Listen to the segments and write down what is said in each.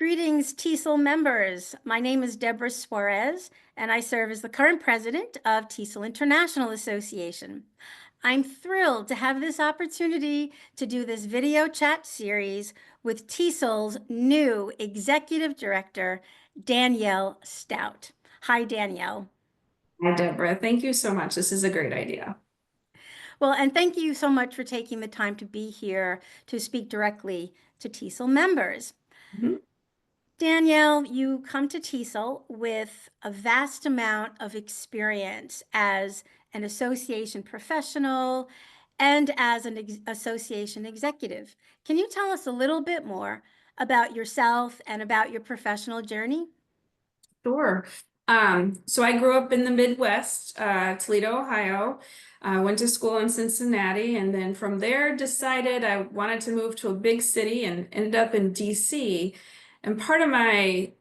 Greetings, TESOL members. My name is Debra Suarez, and I serve as the current president of TESOL International Association. I'm thrilled to have this opportunity to do this video chat series with TESOL's new Executive Director, Danielle Staudt. Hi, Danielle. Hi, Deborah. Thank you so much. This is a great idea. Well, and thank you so much for taking the time to be here to speak directly to TESOL members. Mhm. Danielle, you come to TESOL with a vast amount of experience as an association professional and as an association executive. Can you tell us a little bit more about yourself and about your professional journey? Sure. So I grew up in the Midwest, Toledo, Ohio. Went to school in Cincinnati, and then from there decided I wanted to move to a big city and ended up in DC. And part of my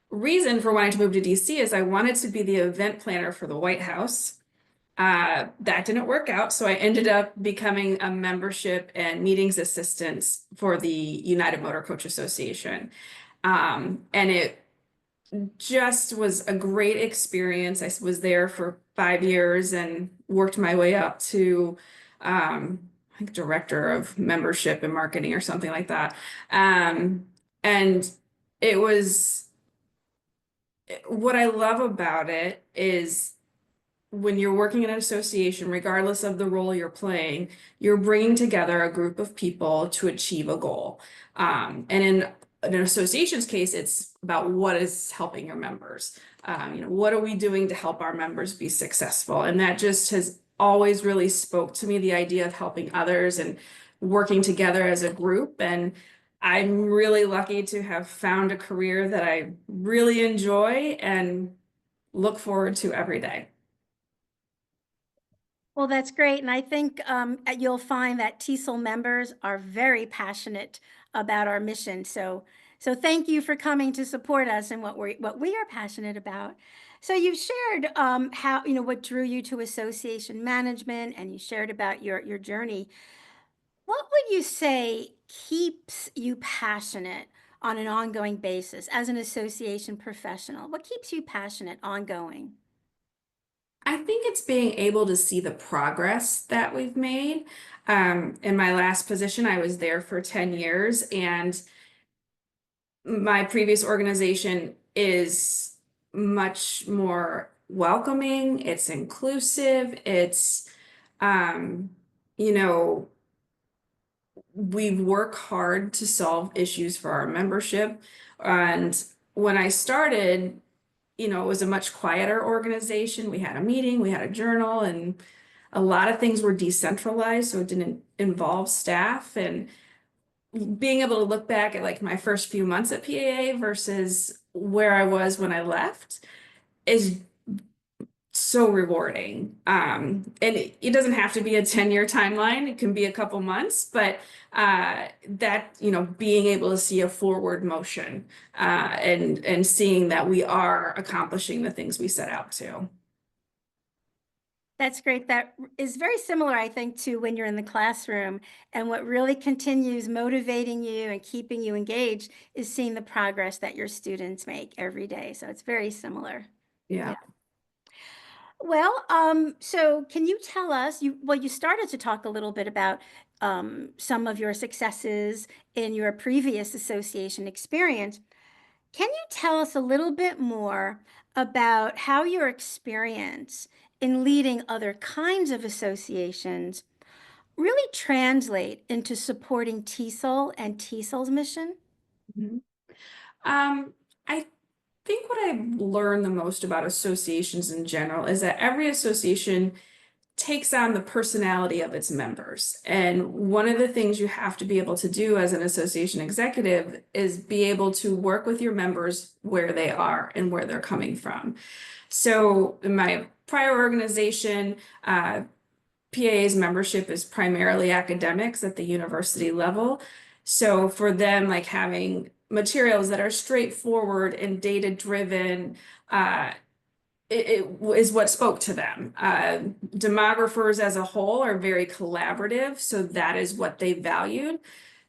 reason for wanting to move to DC is I wanted to be the event planner for the White House. That didn't work out, so I ended up becoming a membership and meetings assistant for the United Motor Coach Association. And it just was a great experience. I was there for 5 years and worked my way up to I think director of membership and marketing or something like that. And it was what I love about it is when you're working in an association, regardless of the role you're playing, you're bringing together a group of people to achieve a goal. And in an association's case, it's about what is helping your members. What are we doing to help our members be successful? And that just has always really spoke to me, the idea of helping others and working together as a group. And I'm really lucky to have found a career that I really enjoy and look forward to every day. Well, that's great. And I think you'll find that TESOL members are very passionate about our mission. So thank you for coming to support us and what we are passionate about. So you've shared how, what drew you to association management, and you shared about your journey. What would you say keeps you passionate on an ongoing basis as an association professional? What keeps you passionate ongoing? I think it's being able to see the progress that we've made. In my last position, I was there for 10 years, and my previous organization is much more welcoming, it's inclusive, it's, um, you know, we work hard to solve issues for our membership. And when I started, it was a much quieter organization. We had a meeting, we had a journal, and a lot of things were decentralized, so it didn't involve staff. And being able to look back at like my first few months at PAA versus where I was when I left is so rewarding. And it doesn't have to be a 10-year timeline. It can be a couple months, but that, being able to see a forward motion and seeing that we are accomplishing the things we set out to. That's great. That is very similar, I think, to when you're in the classroom. And what really continues motivating you and keeping you engaged is seeing the progress that your students make every day. So it's very similar. Yeah. Well, so can you tell us, you started to talk a little bit about some of your successes in your previous association experience. Can you tell us a little bit more about how your experience in leading other kinds of associations really translate into supporting TESOL and TESOL's mission? Mhm. I think what I've learned the most about associations in general is that every association takes on the personality of its members. And one of the things you have to be able to do as an association executive is be able to work with your members where they are and where they're coming from. So in my prior organization, PAA's membership is primarily academics at the university level. So for them, like having materials that are straightforward and data driven, it is what spoke to them. Demographers as a whole are very collaborative, so that is what they valued.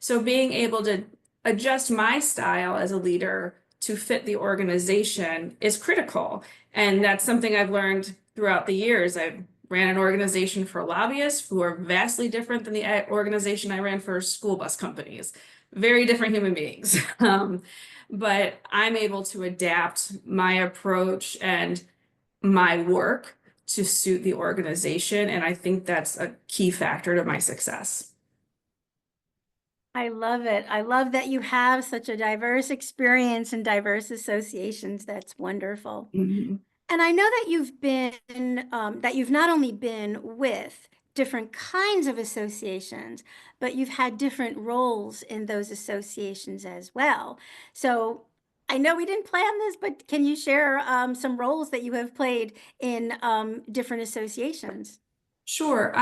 So being able to adjust my style as a leader to fit the organization is critical. And that's something I've learned throughout the years. I ran an organization for lobbyists who are vastly different than the organization I ran for school bus companies. Very different human beings. But I'm able to adapt my approach and my work to suit the organization. And I think that's a key factor to my success. I love it. I love that you have such a diverse experience and diverse associations. That's wonderful. Mhm. And I know that that you've not only been with different kinds of associations, but you've had different roles in those associations as well. So I know we didn't plan this, but can you share some roles that you have played in different associations? Sure.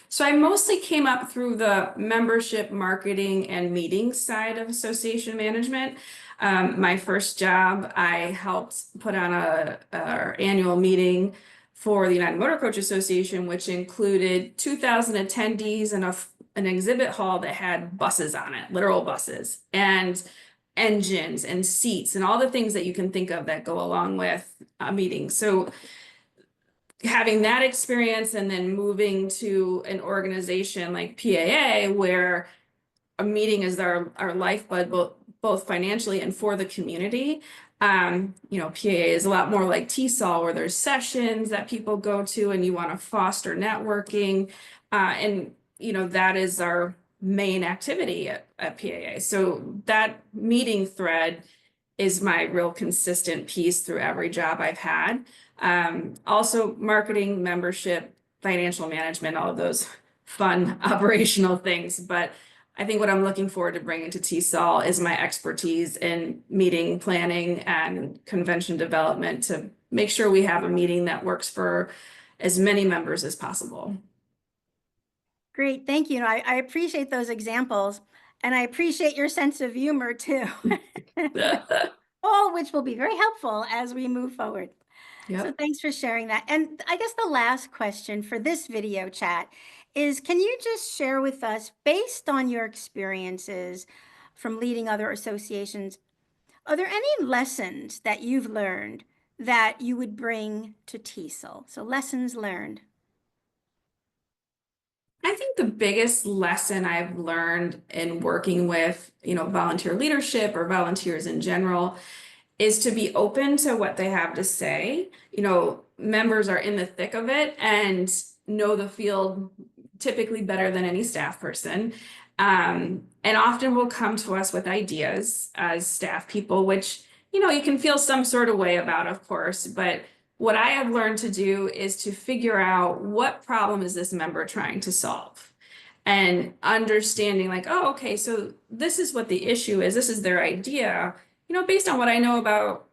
So I mostly came up through the membership, marketing, and meetings side of association management. My first job, I helped put on our annual meeting for the United Motor Coach Association, which included 2,000 attendees and an exhibit hall that had buses on it, literal buses, and engines and seats and all the things that you can think of that go along with a meeting. So having that experience and then moving to an organization like PAA where a meeting is our lifeblood, both financially and for the community. PAA is a lot more like TESOL where there's sessions that people go to and you want to foster networking. That is our main activity at PAA. So that meeting thread is my real consistent piece through every job I've had. Also marketing, membership, financial management, all of those fun operational things. But I think what I'm looking forward to bringing to TESOL is my expertise in meeting planning and convention development to make sure we have a meeting that works for as many members as possible. Great, thank you. I appreciate those examples, and I appreciate your sense of humor too. All which will be very helpful as we move forward. So Yep. thanks for sharing that. And I guess the last question for this video chat is, can you just share with us, based on your experiences from leading other associations, are there any lessons that you've learned that you would bring to TESOL? So lessons learned. I think the biggest lesson I've learned in working with, volunteer leadership or volunteers in general is to be open to what they have to say. Members are in the thick of it and know the field typically better than any staff person. And often will come to us with ideas as staff people, which, you can feel some sort of way about, of course, but what I have learned to do is to figure out what problem is this member trying to solve and understanding like, oh, okay, so this is what the issue is. This is their idea. Based on what I know about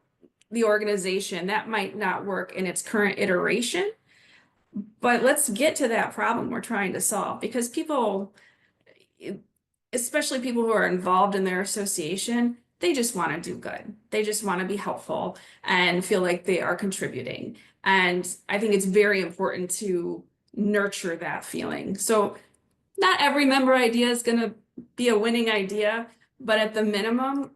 the organization, that might not work in its current iteration, but let's get to that problem we're trying to solve because people, especially people who are involved in their association, they just want to do good. They just want to be helpful and feel like they are contributing. And I think it's very important to nurture that feeling. So not every member idea is going to be a winning idea, but at the minimum,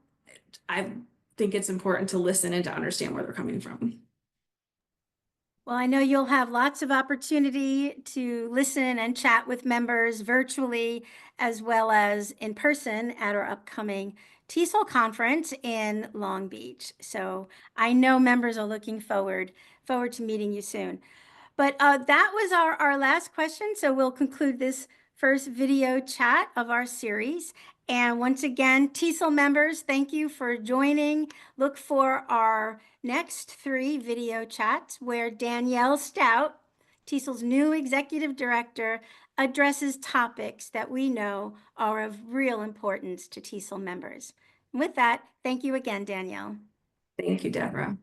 I think it's important to listen and to understand where they're coming from. Well, I know you'll have lots of opportunity to listen and chat with members virtually as well as in person at our upcoming TESOL conference in Long Beach. So I know members are looking forward to meeting you soon. But that was our last question. So we'll conclude this first video chat of our series. And once again, TESOL members, thank you for joining. Look for our next 3 video chats where Danielle Staudt, TESOL's new Executive Director, addresses topics that we know are of real importance to TESOL members. And with that, thank you again, Danielle. Thank you, Deborah.